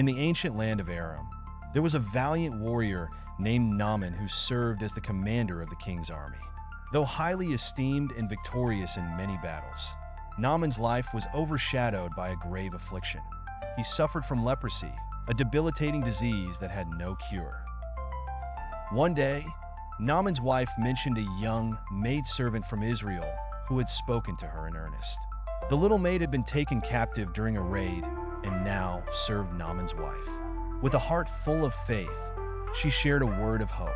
In the ancient land of Aram, there was a valiant warrior named Naaman who served as the commander of the king's army. Though highly esteemed and victorious in many battles, Naaman's life was overshadowed by a grave affliction. He suffered from leprosy, a debilitating disease that had no cure. One day, Naaman's wife mentioned a young maidservant from Israel who had spoken to her in earnest. The little maid had been taken captive during a raid and now served Naaman's wife. With a heart full of faith, she shared a word of hope.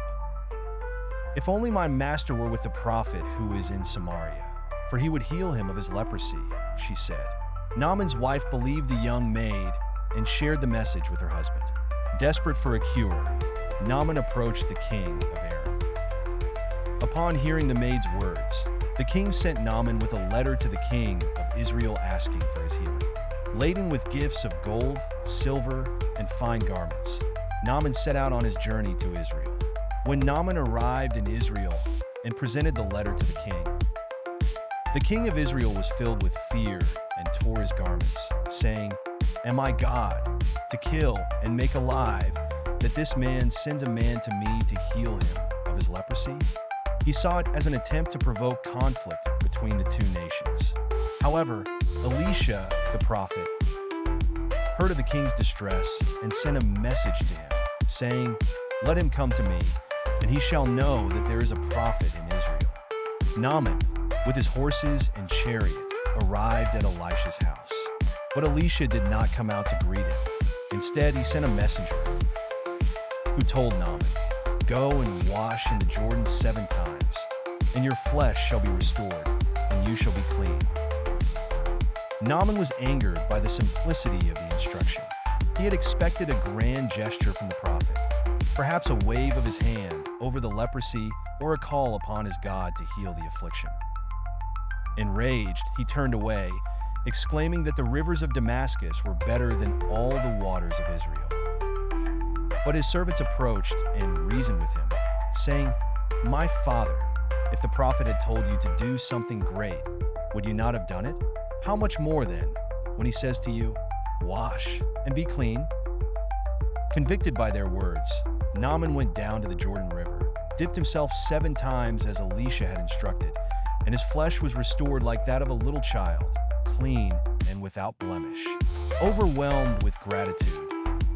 "If only my master were with the prophet who is in Samaria, for he would heal him of his leprosy," she said. Naaman's wife believed the young maid and shared the message with her husband. Desperate for a cure, Naaman approached the king of Aram. Upon hearing the maid's words, the king sent Naaman with a letter to the king of Israel asking for his healing. Laden with gifts of gold, silver, and fine garments, Naaman set out on his journey to Israel. When Naaman arrived in Israel and presented the letter to the king of Israel was filled with fear and tore his garments, saying, "Am I God, to kill and make alive, that this man sends a man to me to heal him of his leprosy?" He saw it as an attempt to provoke conflict between the two nations. However, Elisha, the prophet, heard of the king's distress and sent a message to him, saying, "Let him come to me, and he shall know that there is a prophet in Israel." Naaman, with his horses and chariot, arrived at Elisha's house. But Elisha did not come out to greet him. Instead, he sent a messenger who told Naaman, "Go and wash in the Jordan 7 times, and your flesh shall be restored, and you shall be clean." Naaman was angered by the simplicity of the instruction. He had expected a grand gesture from the prophet, perhaps a wave of his hand over the leprosy or a call upon his God to heal the affliction. Enraged, he turned away, exclaiming that the rivers of Damascus were better than all the waters of Israel. But his servants approached and reasoned with him, saying, "My father, if the prophet had told you to do something great, would you not have done it? How much more then, when he says to you, 'Wash and be clean'?" Convicted by their words, Naaman went down to the Jordan River, dipped himself 7 times as Elisha had instructed, and his flesh was restored like that of a little child, clean and without blemish. Overwhelmed with gratitude,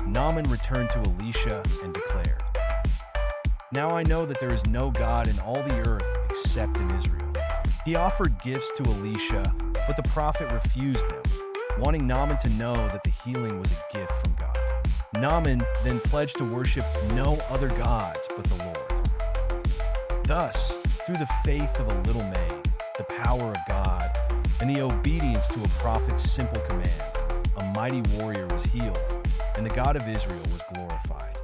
Naaman returned to Elisha and declared, "Now I know that there is no God in all the earth except in Israel." He offered gifts to Elisha, but the prophet refused them, wanting Naaman to know that the healing was a gift from God. Naaman then pledged to worship no other gods but the Lord. Thus, through the faith of a little maid, the power of God, and the obedience to a prophet's simple command, a mighty warrior was healed, and the God of Israel was glorified.